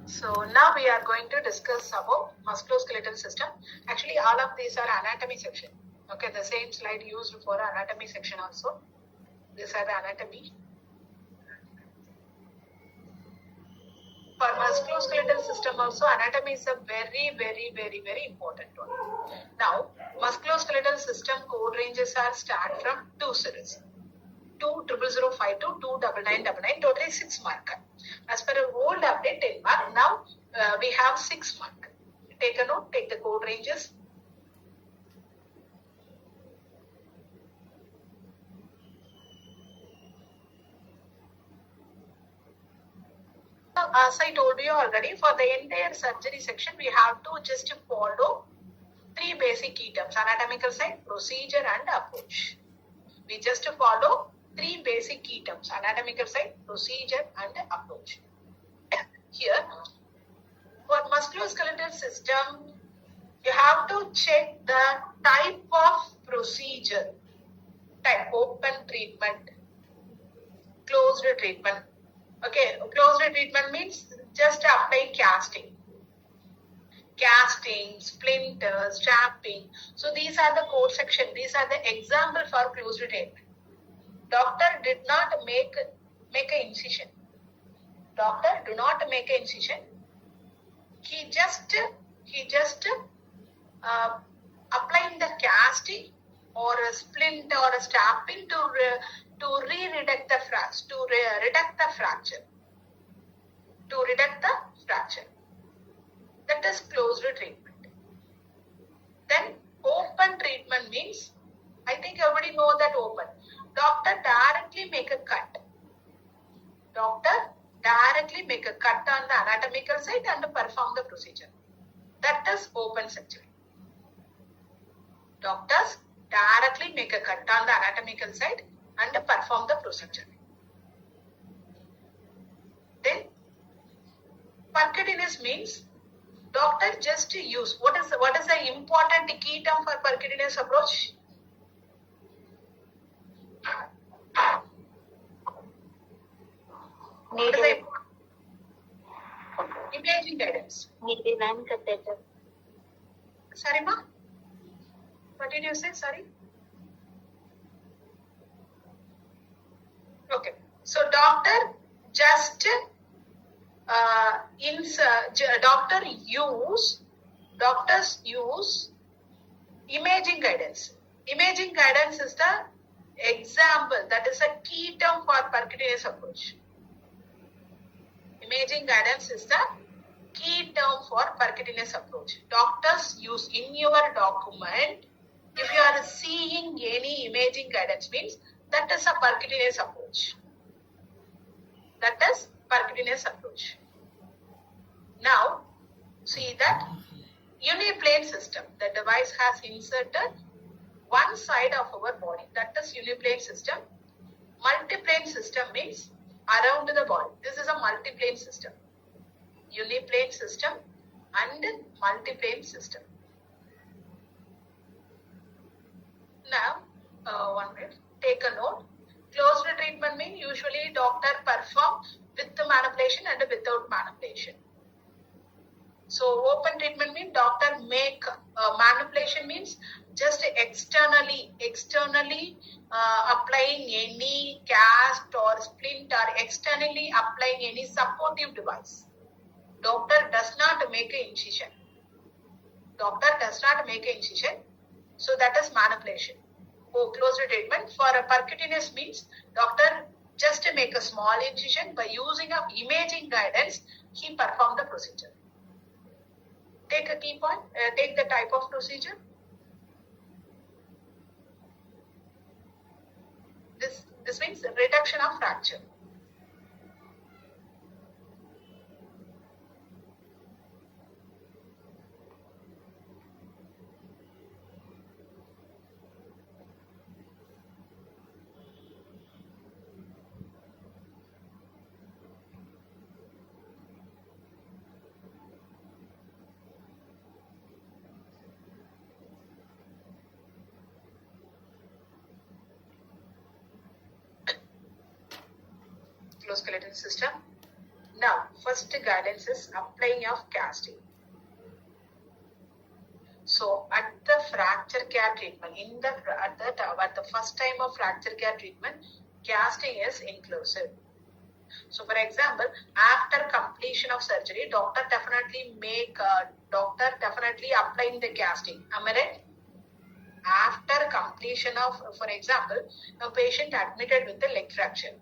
So now we are going to discuss about musculoskeletal system. Actually, all of these are anatomy section. Okay, the same slide used for anatomy section also. These are the anatomy. For musculoskeletal system also, anatomy is a very important one. Now, musculoskeletal system code ranges are start from 2 series. 20052, 29999, totally 6 mark. As per a old update 10 mark, now we have 6 mark. Take a note, take the code ranges. As I told you already, for the entire surgery section, we have to just follow 3 basic key terms: anatomical side, procedure and approach. We just follow 3 basic key terms: anatomical side, procedure and approach. Here, for musculoskeletal system, you have to check the type of procedure. Type: open treatment, closed treatment. Okay, closed treatment means just apply casting, splinters, strapping. So these are the code section. These are the example for closed treatment. Doctor did not make an incision. Doctor do not make an incision. He just applying the casting or a splint or a strapping to reduct the fracture. That is closed treatment. Then open treatment means, I think everybody know that open. Doctor directly make a cut. Doctor directly make a cut on the anatomical side and perform the procedure. That is open surgery. Doctors directly make a cut on the anatomical side and perform the procedure. Then percutaneous means doctor just use. What is the important key term for percutaneous approach? Imaging guidance. Sorry, ma? What did you say? Sorry. Okay. So doctor just doctors use imaging guidance. Imaging guidance is the example, that is a key term for percutaneous approach. Imaging guidance is the key term for percutaneous approach. Doctors use in your document. If you are seeing any imaging guidance, means that is a percutaneous approach. That is percutaneous approach. Now, see that uniplane system. The device has inserted one side of our body. That is uniplane system. Multiplane system means around the body. This is a multiplane system. Uniplane system and multiplane system. Now, 1 minute. Take a note. Closed treatment means usually doctor perform with the manipulation and without manipulation. So open treatment means doctor make manipulation means just externally applying any cast or splint or externally applying any supportive device. Doctor does not make an incision. So that is manipulation. For closed treatment, for a percutaneous means doctor just make a small incision. By using of imaging guidance, he perform the procedure. Take a key point, take the type of procedure. This means reduction of fracture. Musculoskeletal system. Now, first guidance is applying of casting. So at the fracture care treatment, at the first time of fracture care treatment, casting is inclusive. So for example, after completion of surgery, doctor definitely applying the casting. Am I right? After completion of, for example, a patient admitted with a leg fracture.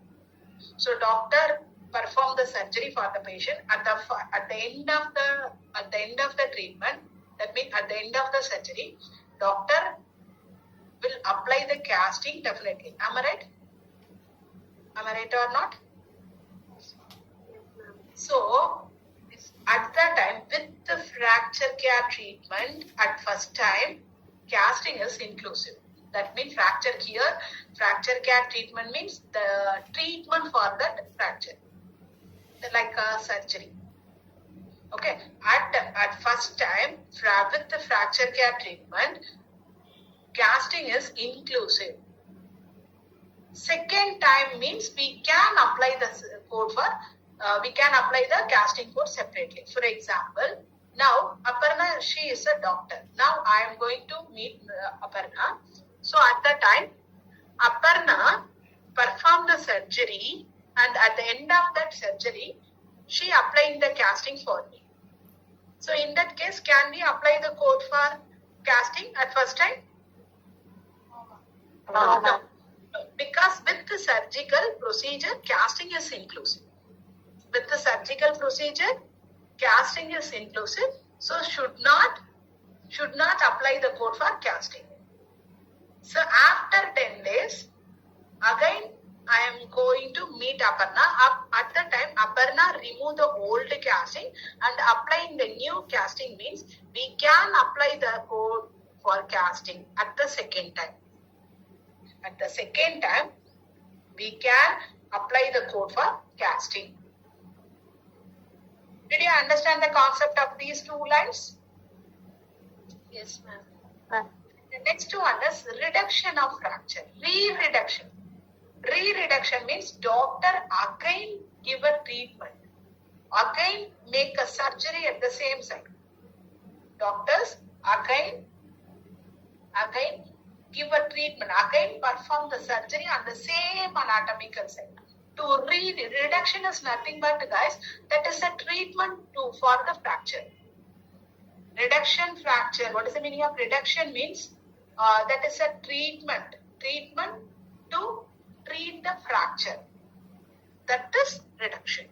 So doctor perform the surgery for the patient. At the end of the treatment, that means at the end of the surgery, doctor will apply the casting definitely. Am I right? Am I right or not? So at that time, with the fracture care treatment, at first time, casting is inclusive. That means fracture care treatment means the treatment for that fracture, like a surgery. Okay, at first time, with the fracture care treatment, casting is inclusive. Second time means we can apply the code for, we can apply the casting code separately. For example, now Aparna, she is a doctor. Now I am going to meet Aparna. So at the time, Aparna performed the surgery, and at the end of that surgery, she applying the casting for me. So in that case, can we apply the code for casting at first time? No. Because with the surgical procedure, casting is inclusive. With the surgical procedure, casting is inclusive. So should not apply the code for casting. So after 10 days, again I am going to meet Aparna. At the time, Aparna remove the old casting and applying the new casting means we can apply the code for casting at the second time. At the second time, we can apply the code for casting. Did you understand the concept of these two lines? Yes, ma'am. The next one is reduction of fracture. Re-reduction. Re-reduction means doctor again give a treatment. Again make a surgery at the same site. Doctors again give a treatment. Again perform the surgery on the same anatomical site. To reduction is nothing but, guys, that is a treatment for the fracture. Reduction fracture. What is the meaning of reduction means? That is a treatment to treat the fracture. That is reduction.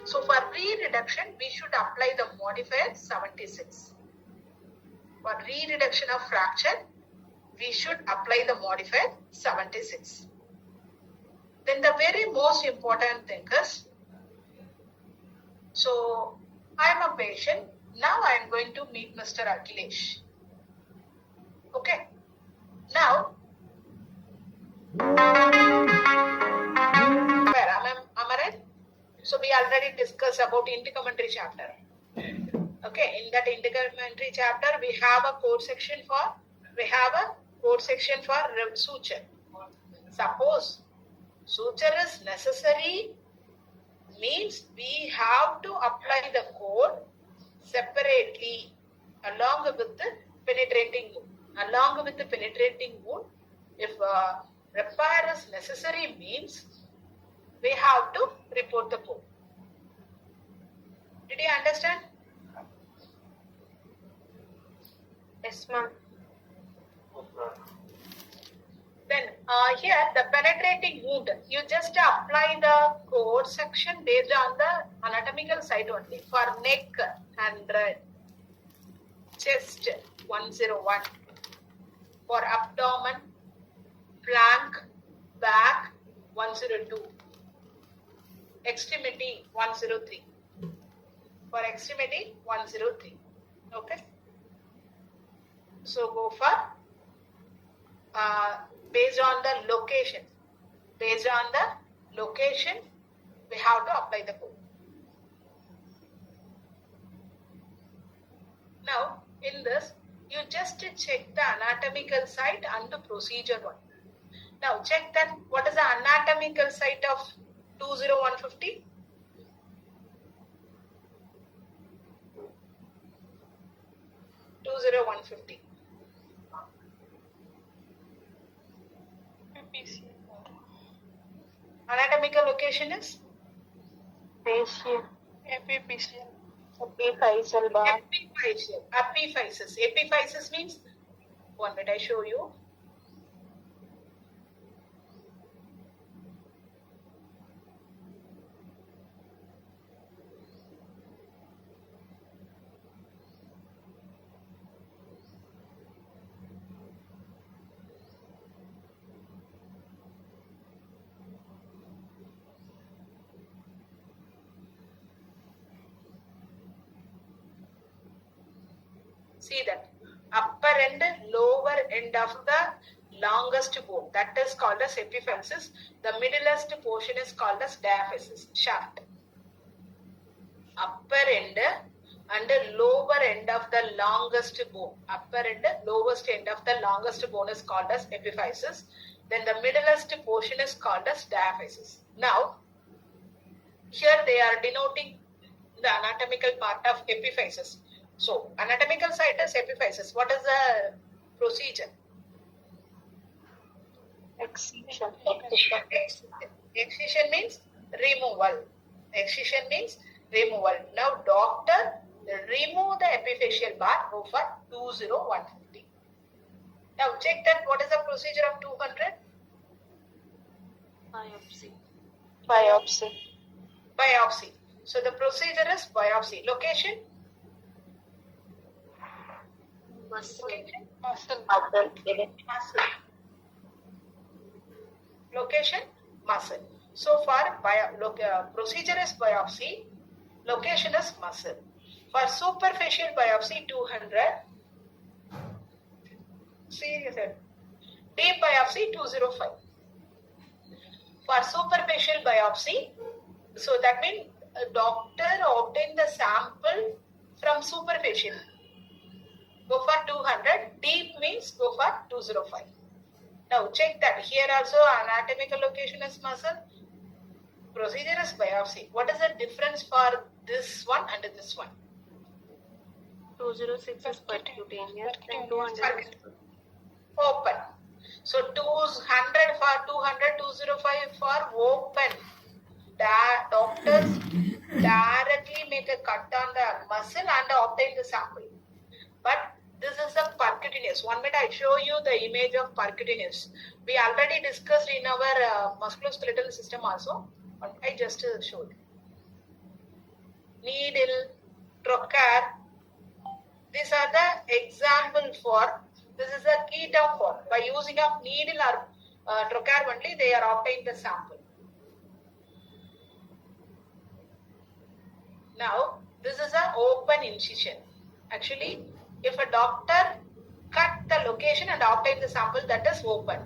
So for re-reduction, we should apply the modifier 76. For re-reduction of fracture, we should apply the modifier 76. Then the very most important thing is, so I am a patient. Now I am going to meet Mr. Akhilesh. Okay. Now, am I right? So we already discussed about integumentary chapter. Okay, in that integumentary chapter, we have a code section for suture. Suppose suture is necessary, means we have to apply the code separately along with the penetrating wound. Along with the penetrating wound, if repair is necessary, means we have to report the code. Did you understand? Yes, ma'am. Then here the penetrating wound, you just apply the code section based on the anatomical site only. For neck 100, chest 101, for abdomen, flank, back 102, extremity 103. For extremity 103. Okay. So go for based on the location. Based on the location, we have to apply the code. Now, in this, you just check the anatomical site and the procedure one. Now, check that what is the anatomical site of 20150? 150. Anatomical location is? Facial. Epiphyseal. Epiphyseal bar. Epiphyseal. Epiphysis. Epiphysis means, 1 minute I show you. See that upper and lower end of the longest bone, that is called as epiphysis. The middlest portion is called as diaphysis, shaft. Upper end and lower end of the longest bone. Upper and lowest end of the longest bone is called as epiphysis. Then the middlest portion is called as diaphysis. Now, here they are denoting the anatomical part of epiphysis. So, anatomical site is epiphysis. What is the procedure? Excision. Excision means removal. Excision means removal. Now, doctor remove the epiphyseal bar over 20150. Now, check that what is the procedure of 200? Biopsy. Biopsy. Biopsy. So, the procedure is biopsy. Location? Muscle. Muscle. Muscle. Location? Muscle. So far, procedure is biopsy. Location is muscle. For superficial biopsy, 200. Serious. Deep biopsy, 205. For superficial biopsy, so that means a doctor obtain the sample from superficial. Go for 200. Deep means go for 205. Now check that. Here also anatomical location is muscle. Procedure is biopsy. What is the difference for this one and this one? 206 is percutaneous and 200 is Open. So 200 for 200, 205 for open. Doctors directly make a cut on the muscle and obtain the sample. But this is a percutaneous. 1 minute I show you the image of percutaneous. We already discussed in our musculoskeletal system also. I just showed. Needle, trocar. These are the example for. This is a key term for. By using of needle or trocar only, they are obtained the sample. Now, this is an open incision. Actually, if a doctor cut the location and obtain the sample, that is open.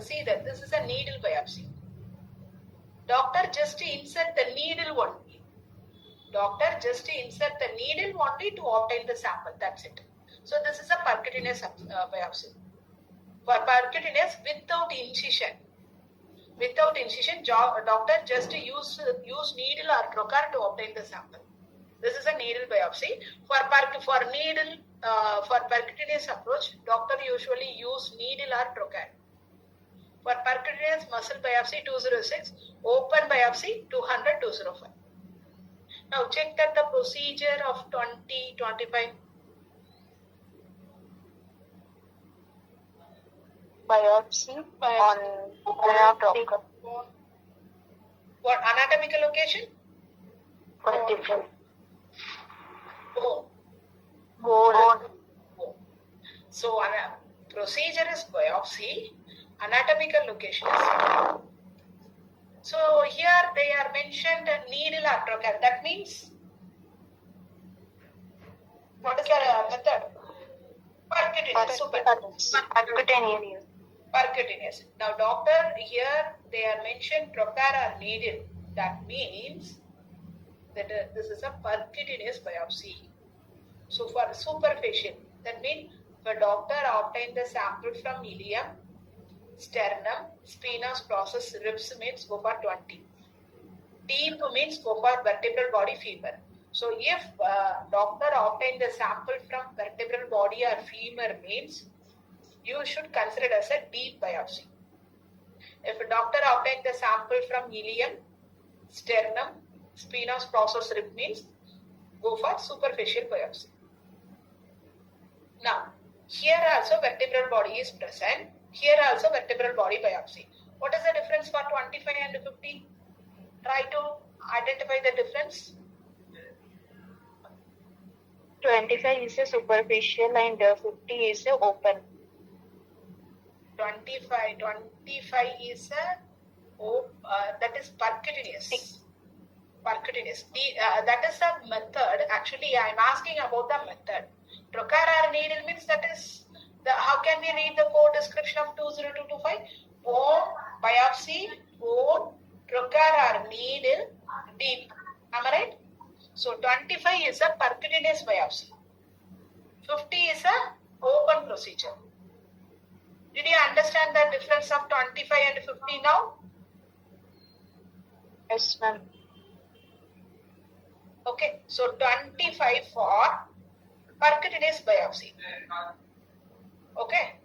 See that this is a needle biopsy. Doctor just insert the needle only. Doctor just insert the needle only to obtain the sample. That's it. So this is a percutaneous biopsy. For percutaneous without incision. Without incision, doctor just use needle or trocar to obtain the sample. This is a needle biopsy. For needle, for percutaneous approach, doctor usually use needle or trocar. For percutaneous muscle biopsy, 206. Open biopsy, 200, 205. Now check that the procedure of 20, 25. biopsy on anatomical. What anatomical location? Vertebral. Bone. Bone. So procedure is biopsy. Anatomical location is. So here they are mentioned needle or trocar. That means what is the method? Percutaneous. Percutaneous. Percutaneous. Now doctor here they are mentioned trocar or needle. That means that this is a percutaneous biopsy. So for superficial, that means the doctor obtain the sample from ilium, sternum, spinous process, ribs means go for 20. Deep means go for vertebral body femur. So if doctor obtained the sample from vertebral body or femur means you should consider it as a deep biopsy. If a doctor obtained the sample from ilium, sternum, spinous process rib means go for superficial biopsy. Now, here also vertebral body is present. Here also vertebral body biopsy. What is the difference for 25 and 50? Try to identify the difference. 25 is a superficial and 50 is a open. 25 is that is percutaneous. Percutaneous. That is a method. Actually, I am asking about the method. Trocar needle means that is the. How can we read the code description of 20225? Bone biopsy, bone, trocar needle, deep. Am I right? So 25 is a percutaneous biopsy. 50 is a open procedure. Did you understand the difference of 25 and 50 now? Yes, ma'am. Okay, so 25 for percutaneous biopsy. Okay,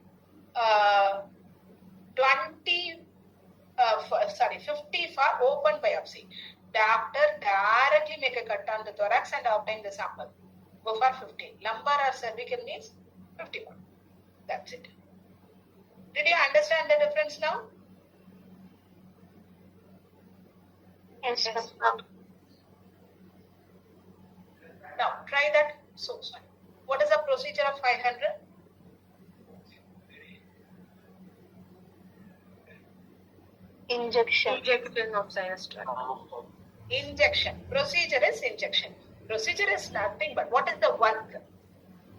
50 for open biopsy. Doctor directly make a cut on the thorax and obtain the sample. Go for 50. Lumbar or cervical means 51. That's it. Did you understand the difference now? Yes, ma'am. Now try that. So sorry. What is the procedure of 500? Injection. Injection of sinus tract. Injection. Procedure is injection. Procedure is nothing but what is the work?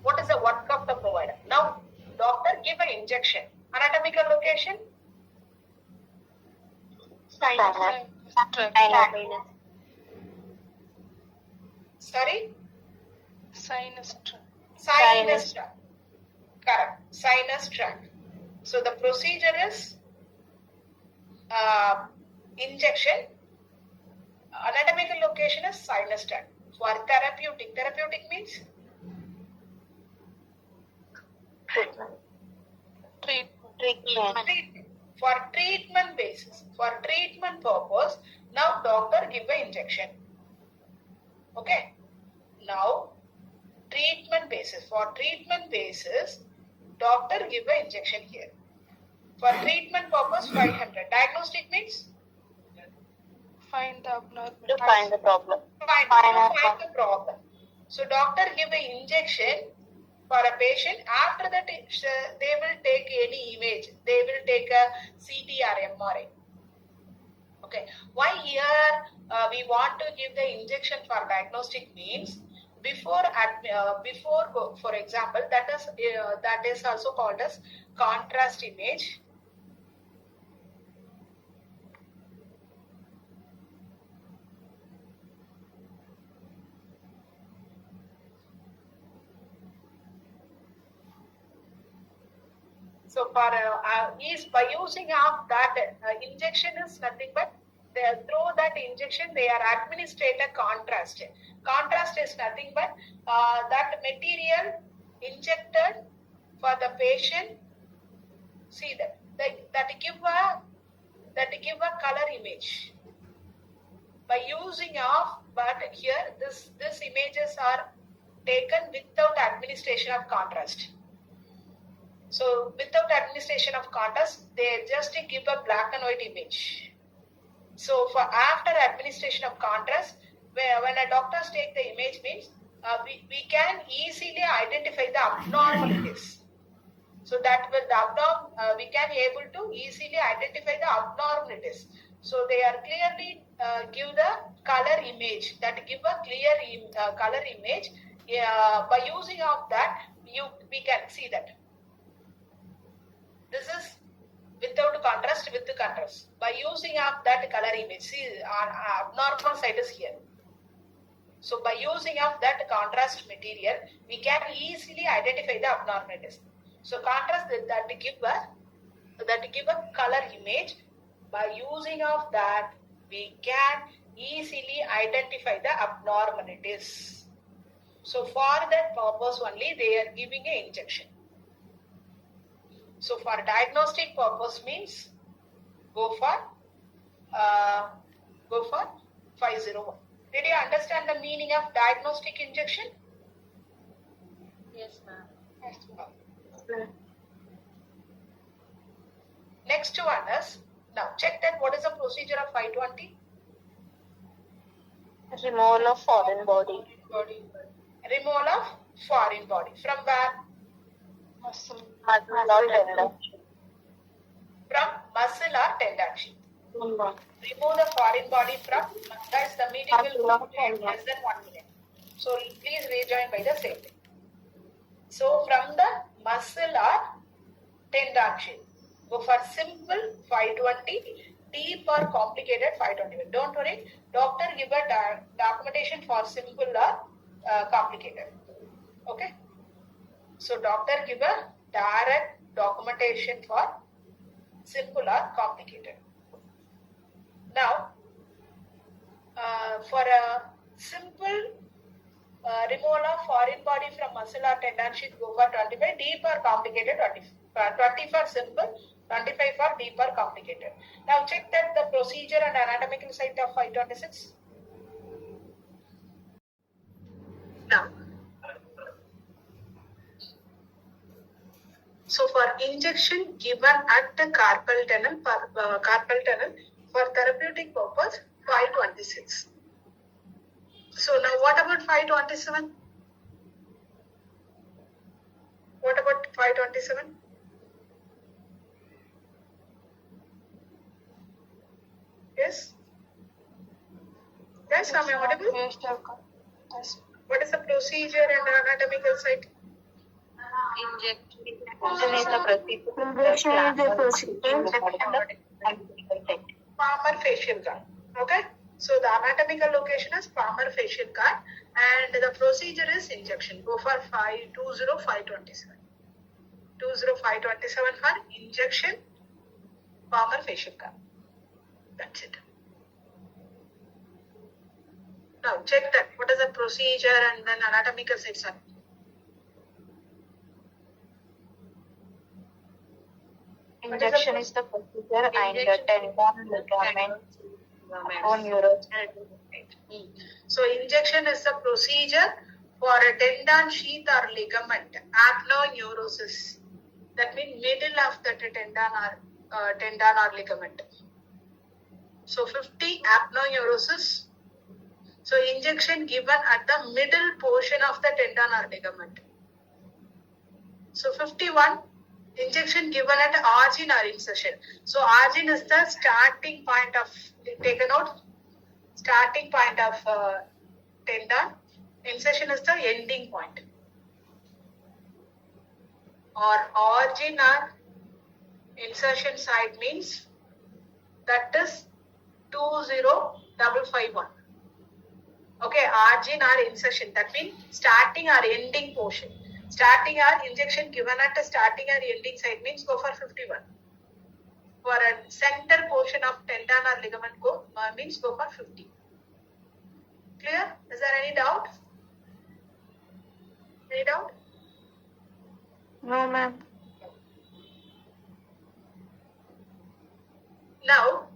What is the work of the provider? Now, doctor give an injection. Anatomical location? Sinus. Tract. Sorry? Sinus tract. Sinus tract. Correct. Sinus tract. So the procedure is injection. Anatomical location is sinus tract. For therapeutic means Treatment. treatment. For treatment basis, for treatment purpose, now doctor give an injection. Okay. Now treatment basis. For treatment basis, doctor give an injection here. For treatment purpose, 500. Diagnostic means Find the abnormality. To find the problem. find the problem. So doctor give an injection for a patient. After that, they will take any image. They will take a CT or MRI. Okay. Why here we want to give the injection for diagnostic means before for example, that is also called as contrast image. So for is by using of that injection is nothing but through that injection they are administrate a contrast. Contrast is nothing but that material injected for the patient. See that give a color image by using of. But here this images are taken without administration of contrast. So without administration of contrast, they just give a black and white image. So for after administration of contrast, when a doctors take the image means we can easily identify the abnormalities. So that with the we can able to easily identify the abnormalities. So they are clearly give the color image, that give a clear color image. By using of that, we can see that. This is without contrast, with the contrast. By using of that color image, see our abnormal side is here. So by using of that contrast material, we can easily identify the abnormalities. So contrast that give a color image. By using of that, we can easily identify the abnormalities. So for that purpose only they are giving an injection. So for diagnostic purpose means go for 501. Did you understand the meaning of diagnostic injection? Yes, ma'am. Yes, ma'am. Next one is, now check that what is the procedure of 520? Removal of foreign body. Removal of foreign body. From where? Muscle. Muscle or tendon. From muscle or tendon sheath. Remove the foreign body from, guys, the meeting will take less than 1 minute. So please rejoin by the same thing. So from the muscle or tendon sheath, go for simple 520, deep or complicated 521. Don't worry, doctor give a documentation for simple or complicated. Okay. So doctor give a direct documentation for simple or complicated. Now, for a simple removal of foreign body from muscle or tendon sheath, go for 25, deep or complicated 20 for simple, 25 for deep or complicated. Now check that the procedure and anatomical site of 526. Now, so for injection given at the carpal tunnel for therapeutic purpose 526. So now what about 527? What about 527? Yes? Yes, am I audible? Yes. What is the procedure and anatomical site? Injection is the procedure. Palmar facial guard. Okay? So the anatomical location is palmar facial guard and the procedure is injection. Go for 527. 20527 for injection, palmar facial guard. That's it. Now check that. What is the procedure and then anatomical section? Injection is the procedure and the tendon, ligament, bone, neuros. So injection is the procedure for a tendon sheath or ligament, aponeurosis. That means middle of the tendon or ligament. So 50 aponeurosis. So injection given at the middle portion of the tendon or ligament. So 51 injection given at origin or insertion. So origin is the starting point of, take a note, starting point of tendon. Insertion is the ending point. Or origin or insertion site means that is 20551. Okay, origin or insertion, that means starting or ending portion. Starting or injection given at a starting or ending site means go for 51. For a center portion of tendon or ligament means go for 50. Clear? Is there any doubt? Any doubt? No, ma'am. Now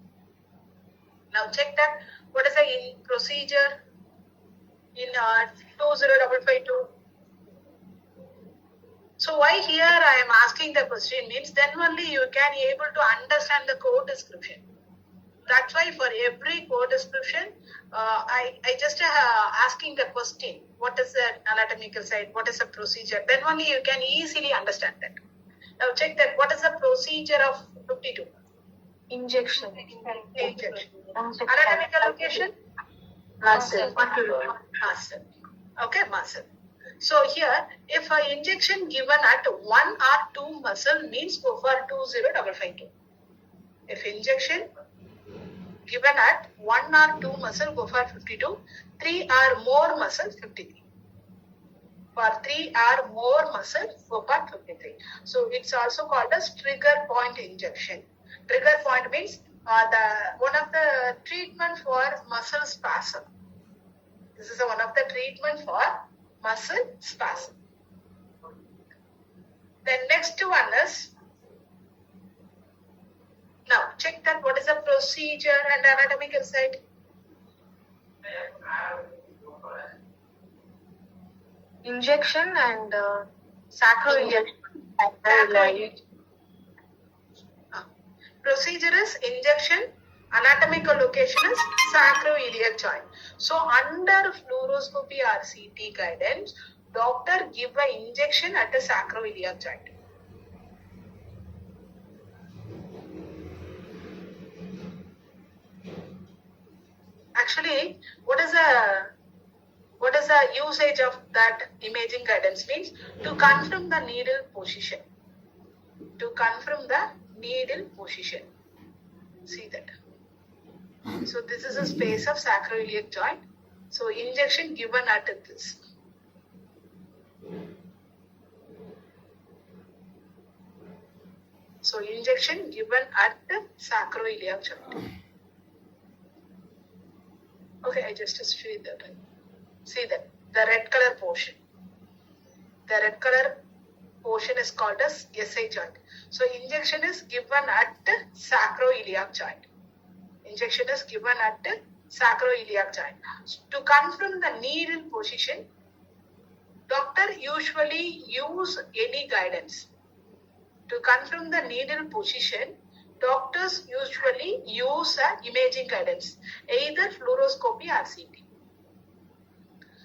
check that what is the procedure in 20552. So why here I am asking the question means then only you can able to understand the code description. That's why for every code description, I just asking the question, what is the anatomical site, what is the procedure, then only you can easily understand that. Now check that what is the procedure of 52. Injection. Anatomical location? Muscle. Muscle. Okay, muscle. So here, if an injection given at 1 or 2 muscle means go for 20552. If injection given at 1 or 2 muscle, go for 52. 3 or more muscle, 53. For 3 or more muscle, go for 53. So it's also called as trigger point injection. Trigger point means one of the treatment for muscle spasm. This is one of the treatment for muscle spasm. The next one is, now check that what is the procedure and anatomical side. Injection and sacroiliac. Procedure is injection, anatomical location is sacroiliac joint. So under fluoroscopy or CT guidance, doctor give an injection at the sacroiliac joint. Actually, what is the usage of that imaging guidance means? To confirm the needle position. To confirm the needle position. See that. So this is a space of sacroiliac joint. So injection given at this. So injection given at the sacroiliac joint. Okay, I just show you that. See that the red color portion. The red color portion is called as SI joint. So injection is given at the sacroiliac joint. Injection is given at the sacroiliac joint. To confirm the needle position, doctor usually use any guidance. To confirm the needle position, doctors usually use an imaging guidance, either fluoroscopy or CT.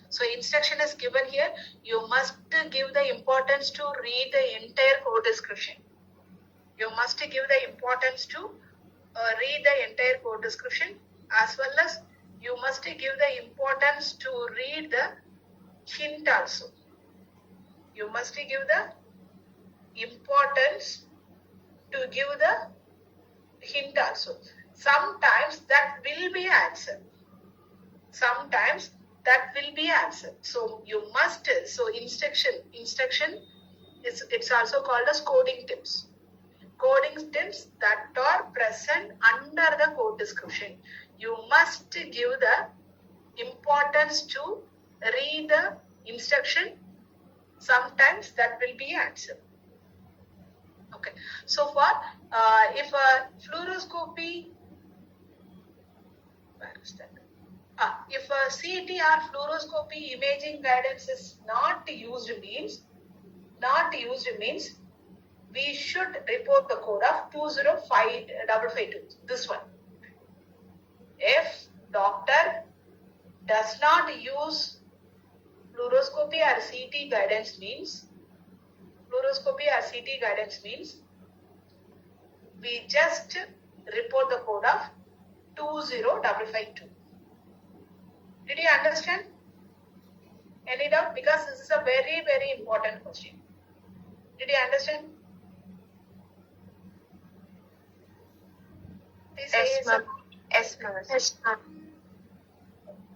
So instruction is given here. You must give the importance to read the entire code description. You must give the importance to read the entire code description, as well as you must give the importance to read the hint also. You must give the importance to give the hint also. Sometimes that will be answered. Sometimes that will be answered. So you must, so instruction it's also called as coding tips. Coding tips that are present under the code description. You must give the importance to read the instruction. Sometimes that will be answered. Okay. So far, if a fluoroscopy, where is that? If a CT or fluoroscopy imaging guidance is not used means we should report the code of 205552. This one. If doctor does not use fluoroscopy or CT guidance means, we just report the code of 205552. Did you understand? Any doubt? Because this is a very, very important question. Did you understand? Yes, ma'am. Yes, ma'am. Yes, ma'am.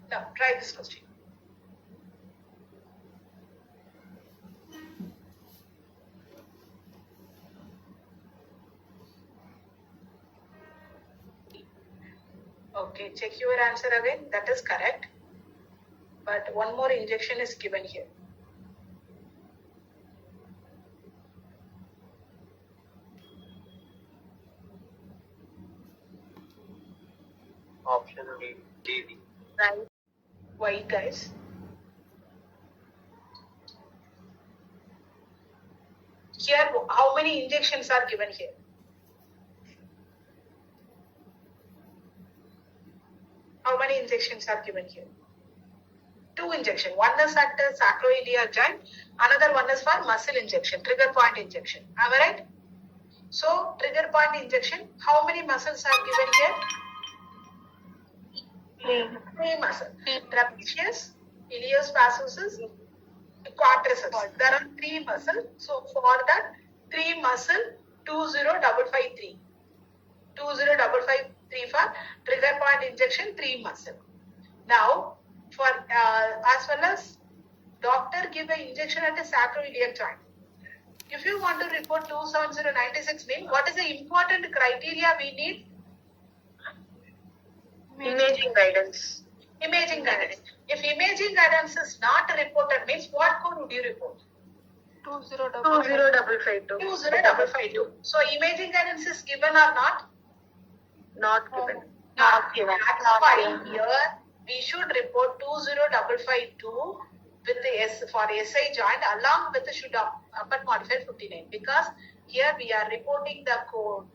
Now, try this question. Okay, check your answer again. That is correct. But one more injection is given here. Option D. Right. Why, guys? Here, how many injections are given here? How many injections are given here? 2 injections. One is at the sacroiliac joint, another one is for muscle injection, trigger point injection. Am I right? So, trigger point injection, how many muscles are given here? 3 muscles. Trapezius, iliopsoas, quadriceps. There are 3 muscles. So, for that 3 muscle, 20553. 20553 for trigger point injection, 3 muscle. Now, for as well as doctor give an injection at the sacroiliac joint. If you want to report 27096 mean, what is the important criteria we need? Imaging guidance. Imaging guidance. If imaging guidance is not reported, means what code would you report? 20552. 20552. So imaging guidance is given or not? Not given. Not given. That's why here we should report 20552 with the S for SI joint along with the should upper modifier 59, because here we are reporting the code.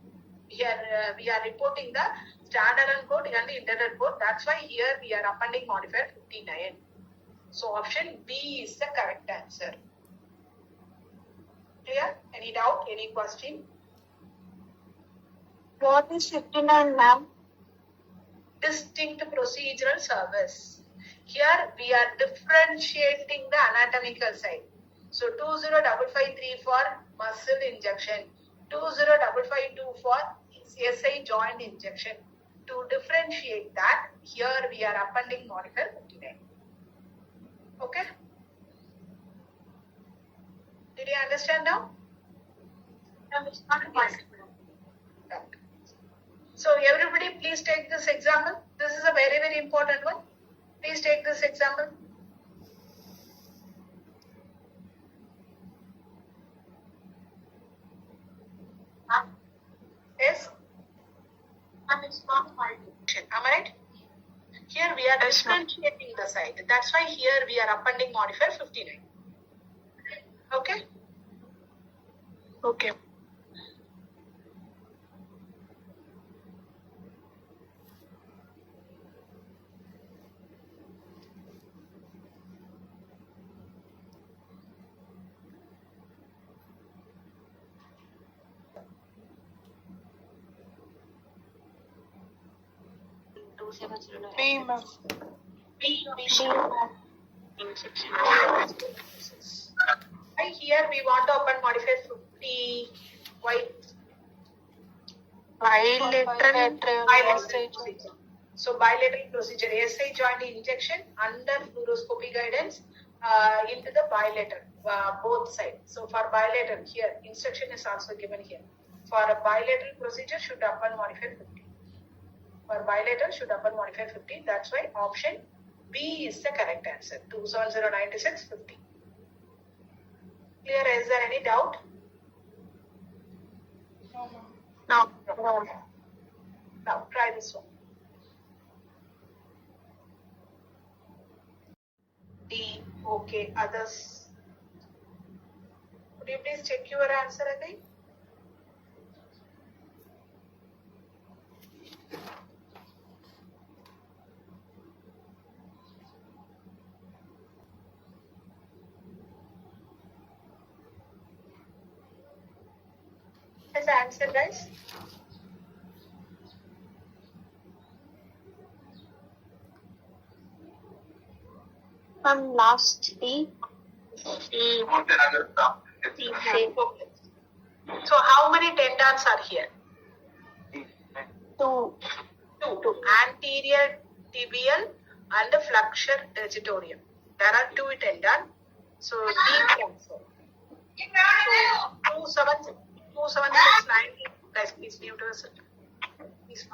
Here we are reporting the standard code and the internal code. That's why here we are appending modifier 59. So option B is the correct answer. Clear? Any doubt? Any question? What is 59, ma'am? Distinct procedural service. Here we are differentiating the anatomical side. So 20553 for muscle injection, 20552 for SI joint injection. To differentiate that, here we are appending modifier 59. Okay? Did you understand now? Yes. So everybody please take this example. This is a very, very important one. Please take this example. Yes? And it's not multiplication. Am I right? Here we are differentiating the side. That's why here we are appending modifier 59. Okay? Okay. B, ma'am. Why here we want to open modifier 50? Why? Bilateral Procedure. So bilateral procedure, SI joint injection under fluoroscopy guidance into the bilateral, both sides. So for bilateral here, instruction is also given here. For a bilateral procedure should open modifier 50. For bilateral should open modifier 50. That's why option B is the correct answer. 27096 50. Clear? Is there any doubt? No, ma'am. No. Now try this one. D. Okay. Others. Could you please check your answer again? Has the answer, guys? From last D. Okay. So how many tendons are here? Two. Two. Anterior tibial and flexure digitorum. There are two tendons. So deep transfer. So 27690. Guys, please mute yourself. Please.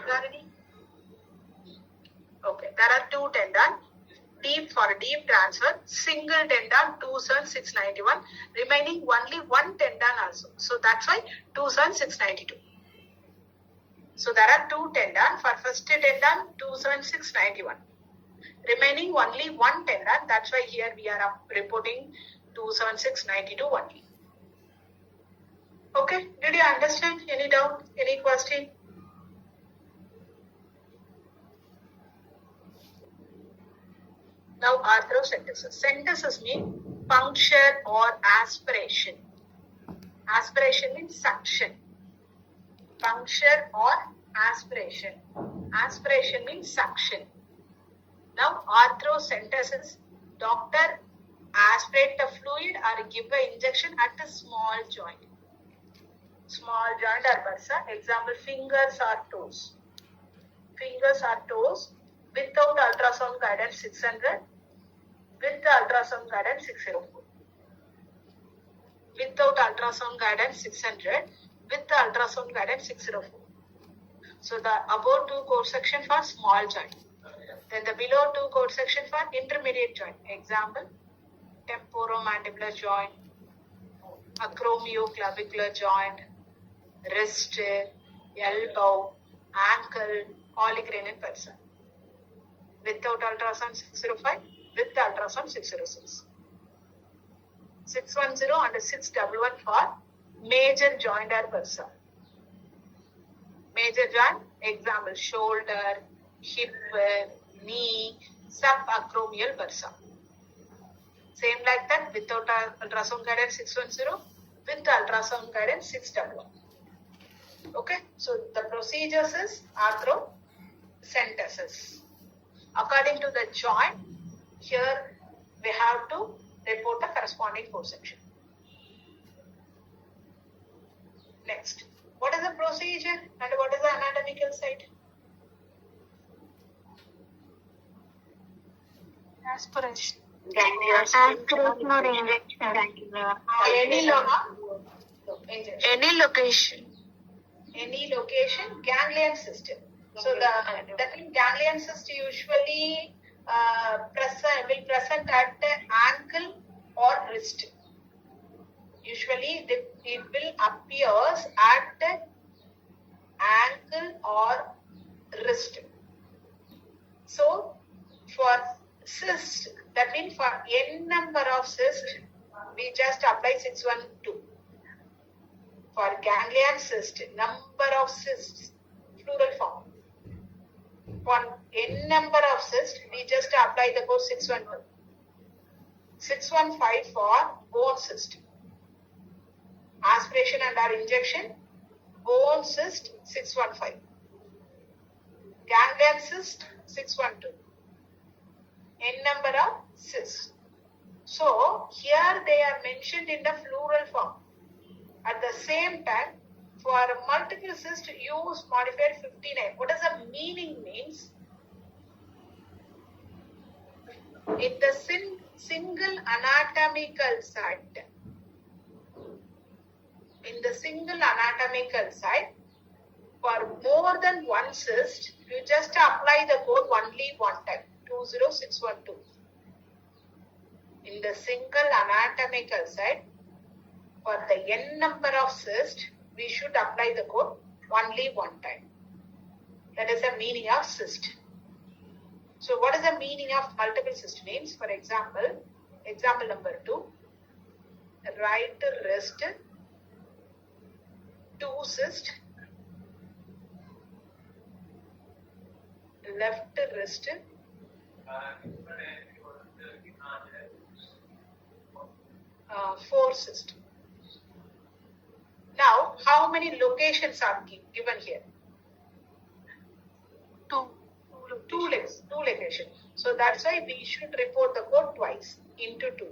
Clarity? Okay. There are two tendons. Deep for deep transfer, single tendon 27691, remaining only one tendon also. So that's why 27692. So there are two tendon. For first tendon 27691, remaining only one tendon. That's why here we are reporting 27692 only. Okay, did you understand? Any doubt? Any question? Now arthrocentesis. Centesis means puncture or aspiration. Aspiration means suction. Puncture or aspiration. Aspiration means suction. Now arthrocentesis, doctor aspirate the fluid or give an injection at a small joint. Small joint or bursa. Example, fingers or toes. Fingers or toes. Without ultrasound guidance 600, with the ultrasound guidance 604. Without ultrasound guidance 600, with the ultrasound guidance 604. So the above two core section for small joint. Then the below two core section for intermediate joint. Example, temporomandibular joint, acromioclavicular joint, wrist, elbow, ankle, polycranial person. Without ultrasound 605, with ultrasound 606. 610 and 611 for major joint or person. Major joint, example, shoulder, hip, knee, subacromial person. Same like that, without ultrasound guidance 610, with ultrasound guidance 611. Okay, so the procedures is arthrocentesis. According to the joint, here we have to report the corresponding core section. Next, what is the procedure and what is the anatomical site? Aspiration. Aspiration or injection. Any location. Any location, ganglion system. So that means ganglion cyst usually will present at the ankle or wrist. Usually it will appears at the ankle or wrist. So for cyst, that means for n number of cysts, we just apply 612. For ganglion cyst, number of cysts, plural form. For n number of cysts, we just apply the code 612. 615 for bone cyst. Aspiration and or injection, bone cyst 615. Ganglion cyst 612. N number of cysts. So here they are mentioned in the plural form. At the same time, for multiple cyst, use modified 59. What does the meaning means? In the single anatomical site, for more than one cyst, you just apply the code only one time, 20612. In the single anatomical site, for the n number of cysts, we should apply the code only one time. That is the meaning of cyst. So what is the meaning of multiple cyst means? For example, example number 2, right wrist, 2 cysts, left wrist, 4 cysts. Now, how many locations are given here? Two locations. So that's why we should report the code twice into 2.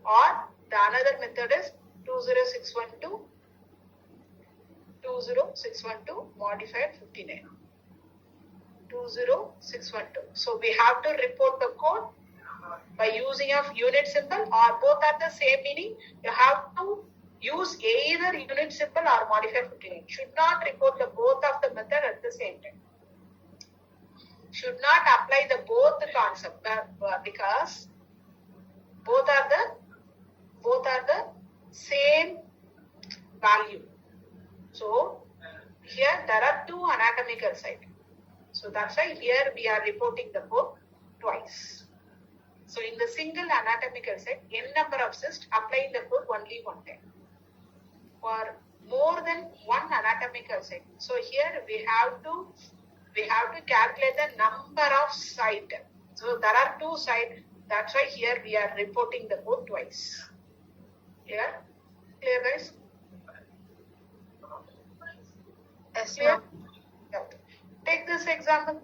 Or the another method is 20612 modified 59. 20612. So we have to report the code by using of unit symbol or both are the same meaning. You have to use either unit symbol or modified 59. Should not report the both of the method at the same time. Should not apply the both concept because both are the same value. So here there are 2 anatomical sites. So that's why here we are reporting the code twice. So in the single anatomical site, n number of cysts, applying the code only one time. For more than one anatomical site, so here we have to calculate the number of sites. So there are 2 sites. That's why here we are reporting the code twice. Clear? Clear, guys? Yes, Clear? ma'am. Okay. Take this example.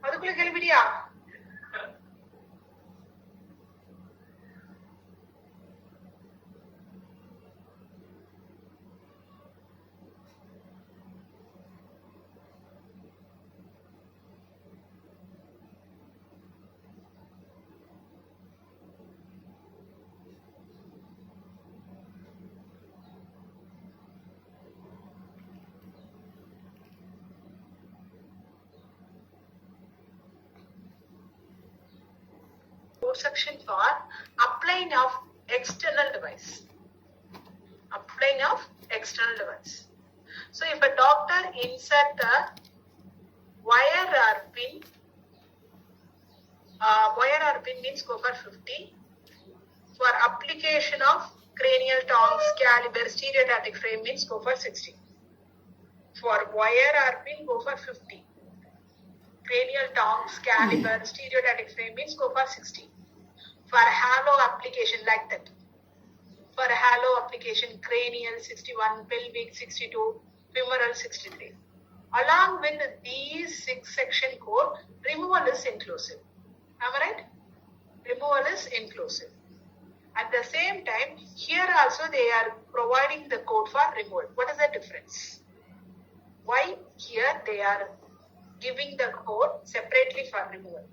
அதுக்குள்ள கேள்விடியா? code section for applying of external device. Applying of external device. So if a doctor insert a wire or pin means go for 50. For application of cranial tongs, caliber, stereotactic frame means go for 60. For wire or pin, go for 50. Cranial tongs, caliber, stereotactic frame means go for 60. For halo application, like that. For halo application, cranial 61, pelvic 62, femoral 63. Along with these 6-section code, removal is inclusive. Am I right? Removal is inclusive. At the same time, here also they are providing the code for removal. What is the difference? Why here they are giving the code separately for removal?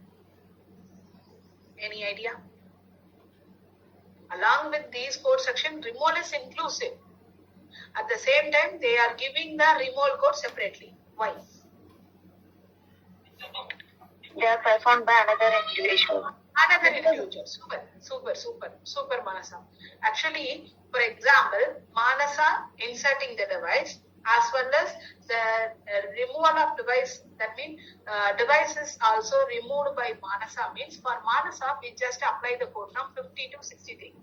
Any idea? Along with these code section, removal is inclusive. At the same time, they are giving the removal code separately. Why? They are performed by another individual. Another individual. Super, Manasa. Actually, for example, Manasa inserting the device as well as the removal of device, that means device is also removed by Manasa, means for Manasa we just apply the code from 50 to 63.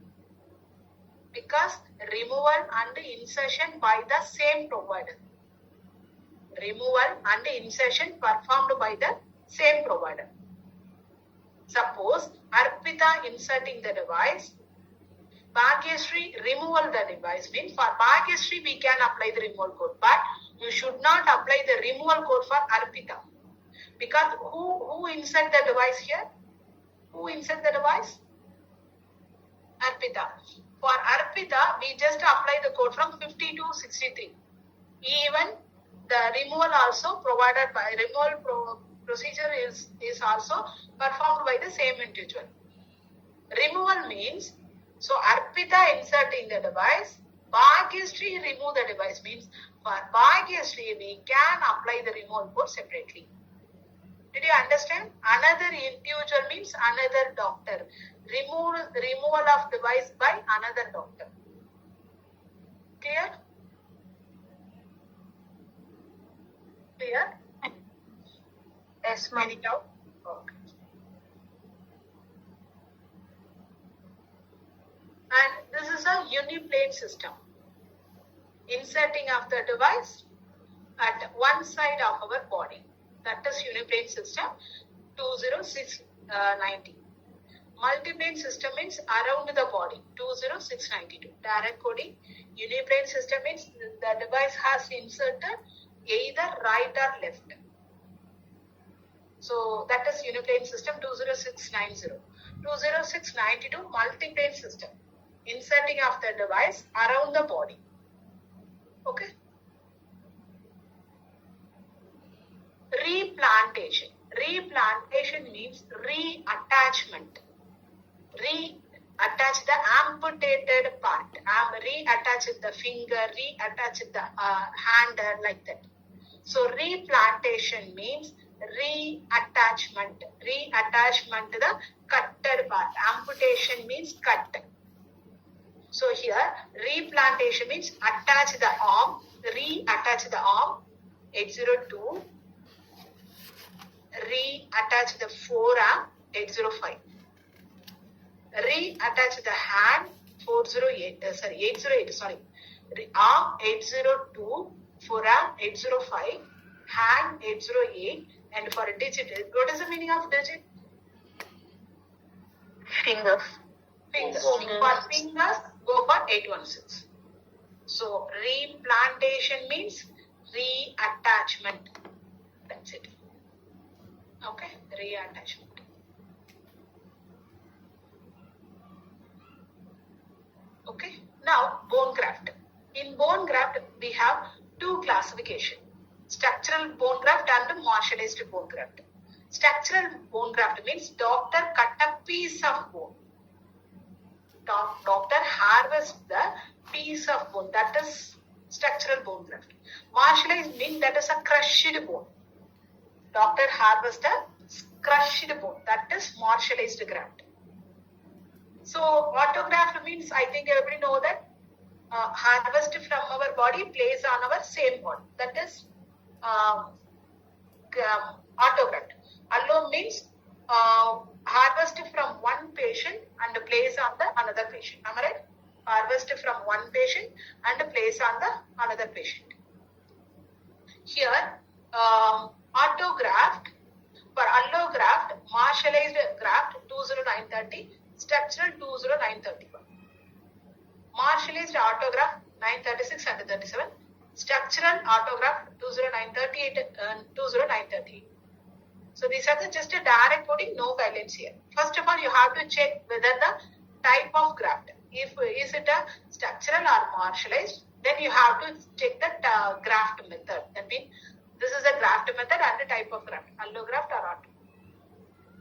Because removal and insertion by the same provider. Removal and insertion performed by the same provider. Suppose Arpita inserting the device, Bhagyashree removal the device, means for Bhagyashree we can apply the removal code, but you should not apply the removal code for Arpita. Because who insert the device here? Who insert the device? Arpita. For Arpita, we just apply the code from 50 to 63. Even the removal also provided by removal procedure is also performed by the same individual. Removal means, so Arpita inserting the device, Bhagyashree remove the device, means for Bhagyashree we can apply the removal code separately. Did you understand? Another individual means another doctor. Removal of device by another doctor. Clear? Clear? Yes, ma'am. Any doubt? Okay. And this is a uniplane system. Inserting of the device at one side of our body. That is uniplane system 20690. Multiplane system means around the body 20692. Direct coding. Uniplane system means the device has inserted either right or left. So that is uniplane system 20690. 20692 multiplane system. Inserting of the device around the body. Okay. Replantation. Replantation means reattachment. Reattach the amputated part. Reattach the finger, reattach the hand, like that. So replantation means reattachment. Reattachment to the cutted part. Amputation means cut. So here replantation means attach the arm, reattach the arm, 802. Reattach the forearm, 805. Reattach the hand, 808. Arm, 802. Forearm, 805. Hand, 808. And for a digit, what is the meaning of digit? Fingers. Fingers. For fingers, go for 816. So replantation means reattachment. That's it. Okay, reattachment. Okay, now bone graft. In bone graft, we have two classification: structural bone graft and martialized bone graft. Structural bone graft means doctor cut a piece of bone. Doctor harvest the piece of bone. That is structural bone graft. Martialized means that is a crushed bone. Doctor harvest a crushed bone. That is martialized graft. So autograft means, I think everybody know that harvest from our body, place on our same body. That is autograft. Allo means harvest from one patient and place on the another patient. Am I right? Harvest from one patient and place on the another patient. Here, autograft for allograft, martialized graft 20930, structural 20931. Martialized autograft 936 and 37, structural autograft 20938 and 20938. So these are just a direct coding, no guidelines here. First of all, you have to check whether the type of graft, if is it a structural or martialized, then you have to check the graft method. That means this is a graft method and the type of graft, allograft or auto.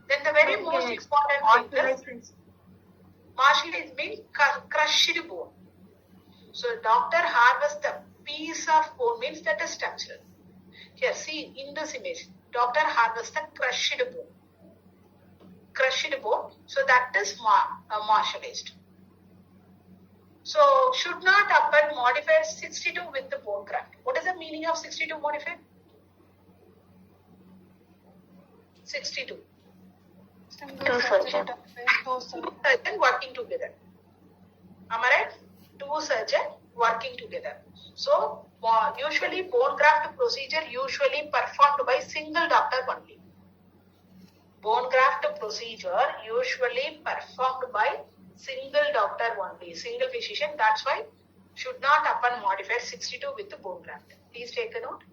Then the very most important thing is martialized means crushed bone. So doctor harvests the piece of bone, means that is structural. Here, see in this image, doctor harvests the crushed bone. Crushed bone, so that is martialized. So should not append modifier 62 with the bone graft. What is the meaning of 62 modifier? 62. Two surgeon. Two surgeon working together. Am I right? Two surgeon working together. So usually bone graft procedure usually performed by single doctor only. Bone graft procedure usually performed by single doctor only, single physician. That's why should not append modifier 62 with the bone graft. Please take a note.